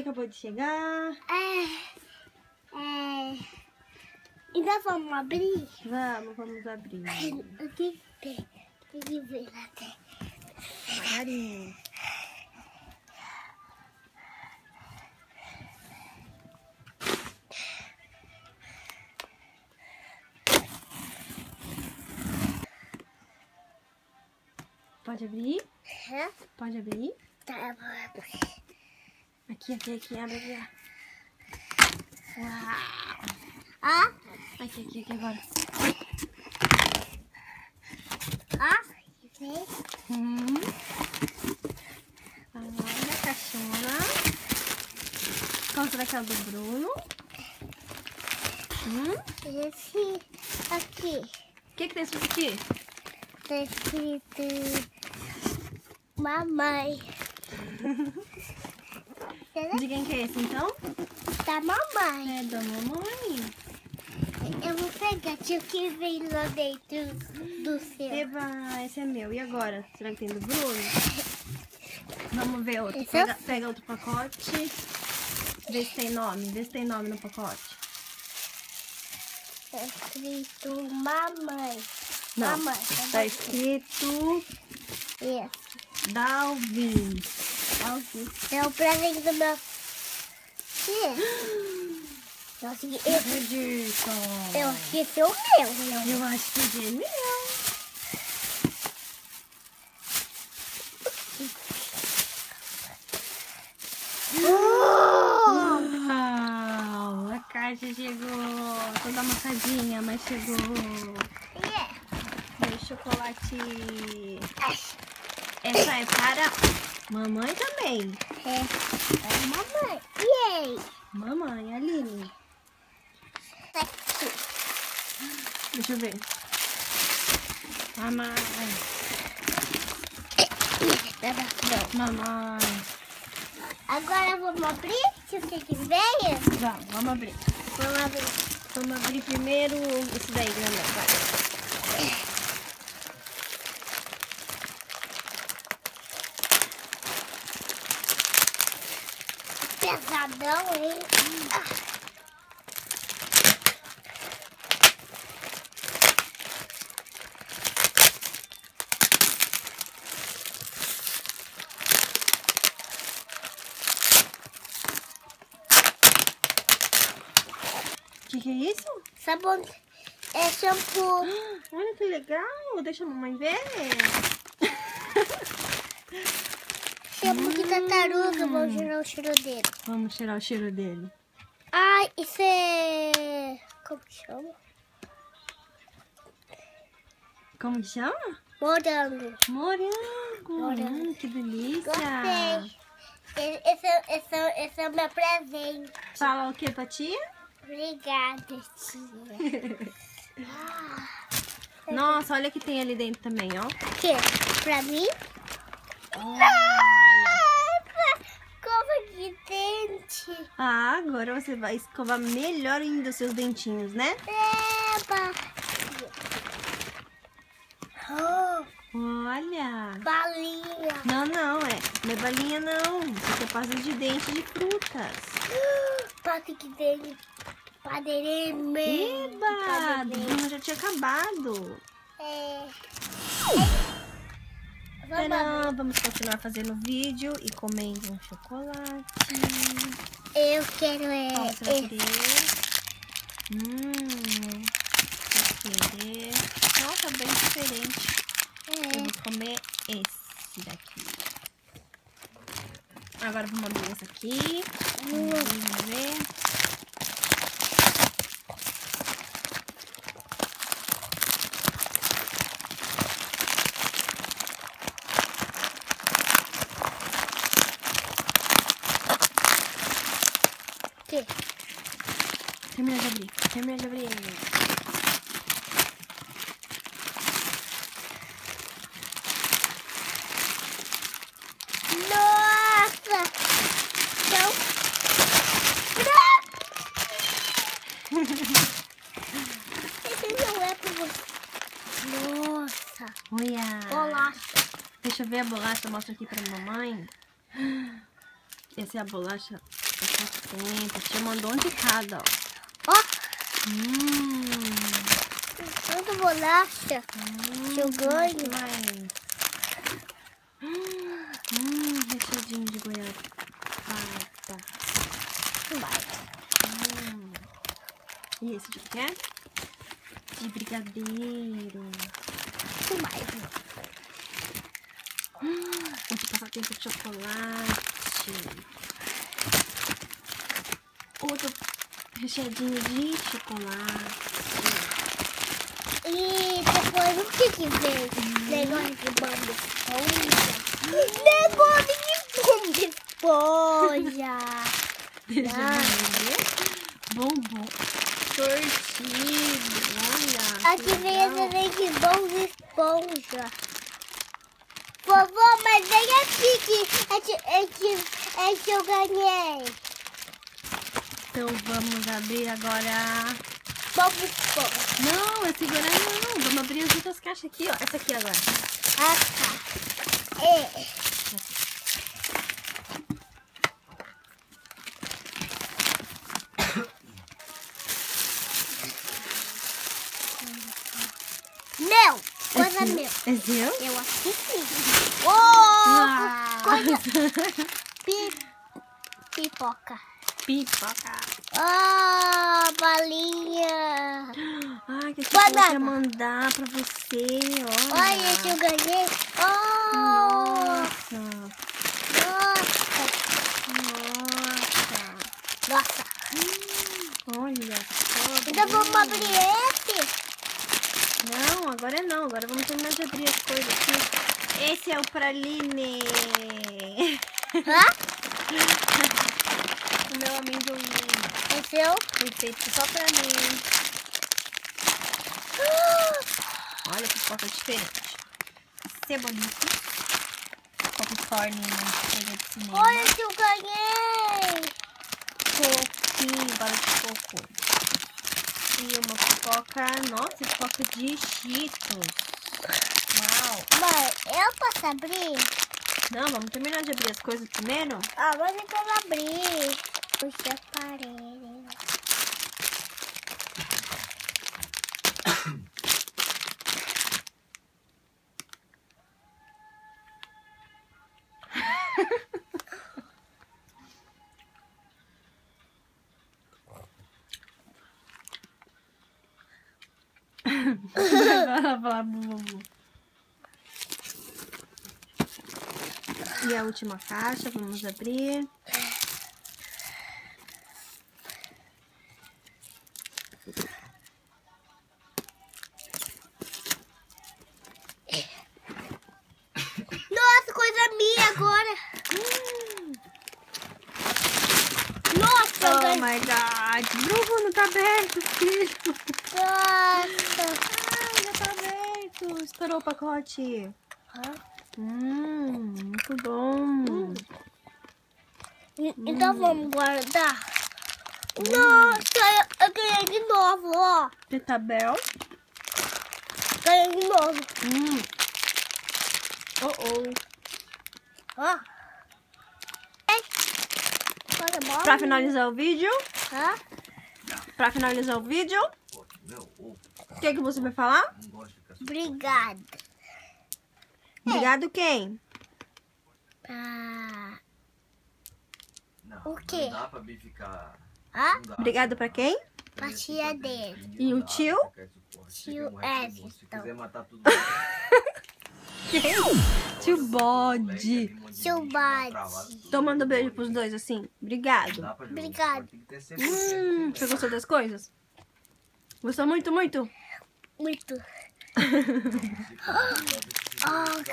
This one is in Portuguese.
que acabou de chegar. Ainda vamos abrir? Vamos abrir. Eu tenho que ver lá dentro. Devagarinho. Pode abrir? Pode abrir? Tá, eu vou abrir. Aqui, abre aqui. Uau! Aqui, agora. Olha a caixona. Qual será que é o do Bruno? Esse aqui. O que tem escrito aqui? Tá escrito mamãe. De quem que é esse, então? Da mamãe. É da mamãe. Eu vou pegar, tio, que vem lá dentro do seu. Eba, esse é meu. E agora? Será que tem do Bruno? Vamos ver outro. Esse é Pega outro pacote. Vê se tem nome. Vê se tem nome no pacote. Tá escrito mamãe. Não, Mamãe. tá escrito Isso. Dalvin. É o presente do meu filho. Eu acho que Acredito. esse é o meu. Eu acho que é meu. Uau, a caixa chegou. Toda amassadinha, mas chegou. Meu chocolate. Essa é para mamãe também. É mamãe. E aí? Mamãe, Aline. Tá aqui. Deixa eu ver. Mamãe. Mamãe. Agora vamos abrir? Se você que veio? Vamos abrir. Vamos abrir primeiro esse daí, grandão. Vai. Pesadão, hein? O que é isso? Sabão. É shampoo. Olha que legal. Deixa a mamãe ver. Shampoo de tartaruga. Vamos tirar o cheiro dele. Vamos tirar o cheiro dele. Ai, isso é... Como que chama? Como que chama? Morango. Morango. Que delícia. Gostei. Esse é o meu presente. Fala o que pra tia? Obrigada, tia. Nossa, olha o que tem ali dentro também, ó. O quê? Pra mim? Escova de dente. Ah, agora você vai escovar melhor ainda os seus dentinhos, né? Eba. Olha. Balinha. Não, não é balinha não. Isso aqui é pasta de dente de frutas. Pasta de dente. Padeirinho. Eba! Do Bruno já tinha acabado. Vamos continuar fazendo vídeo e comendo um chocolate. Eu quero Qual você vai querer? Vou querer. Nossa, bem diferente. Eu vou comer esse daqui. Agora vamos abrir esse aqui. Vamos ver. Que? Termina de abrir. Nossa! Então... Esse não é pra você. Nossa! Olha! Bolacha. Deixa eu ver a bolacha. Mostra aqui pra mamãe. Essa é a bolacha passar tempo. Tia mandou um de cada, ó. Ó. Tanta bolacha. Que eu ganho. Recheadinho de goiabada. Vai. E esse de quê? De brigadeiro. Vai. Outro passatempo de chocolate. Outro recheadinho de chocolate. E depois o que vem? Negócio de bambu esponja. Negócio de bambu esponja. Deixa eu ver. Bombom. Sortido. Olha. Aqui vem essa de bambu esponja. Vovô, mas vem aqui que eu ganhei. Então vamos abrir agora. Bambu esponja. Não, esse agora não. Vamos abrir as outras caixas aqui, ó. Essa aqui agora. Ah, tá. É. Meu! Coisa meu. É seu? Eu acho que sim. Ah. Coisa. Pipoca. Pipoca. Balinha. Ai, que Banana. eu quer mandar pra você, ó. Olha que eu ganhei. Nossa. Nossa. Olha só. Então vamos abrir esse? Não, agora não. Agora vamos terminar de abrir as coisas aqui. Esse é o praline. Hã? O meu amendoim. Esse é o... Foi feito só pra mim. Olha que foto diferente. Cebolito. Popcorn, coisa de cinema. Olha que eu ganhei. Coquinho, bala de coco. E uma pipoca. Nossa, pipoca de Cheetos. Uau. Mãe, eu posso abrir? Não, vamos terminar de abrir as coisas primeiro? Ah, mas eu quero abrir. Puxa, aparelho. Agora falar bubu. E a última caixa, vamos abrir. Nossa, coisa minha agora. Nossa, eu Oh ganhei. my god! Bruno, tá aberto, filho! Nossa. Ai, já tá aberto! Estourou o pacote! Muito bom! Então vamos guardar. Nossa, eu ganhei de novo, ó. Tetabel. Ganhei de novo. Ó. Olha, bola. Pra finalizar o vídeo, Hã? o que você vai falar? Obrigada. Obrigado quem? Pra... Não, O quê? Não dá pra Bi ficar. Hã? Não dá. Obrigado pra quem? Pra tia dele. E o tio? Tio Se quiser matar tudo. Tio Bode. Tio Bode. Então manda um beijo pros dois assim. Obrigado. Obrigado. Você gostou das coisas? Gostou muito, muito? Muito. Oh,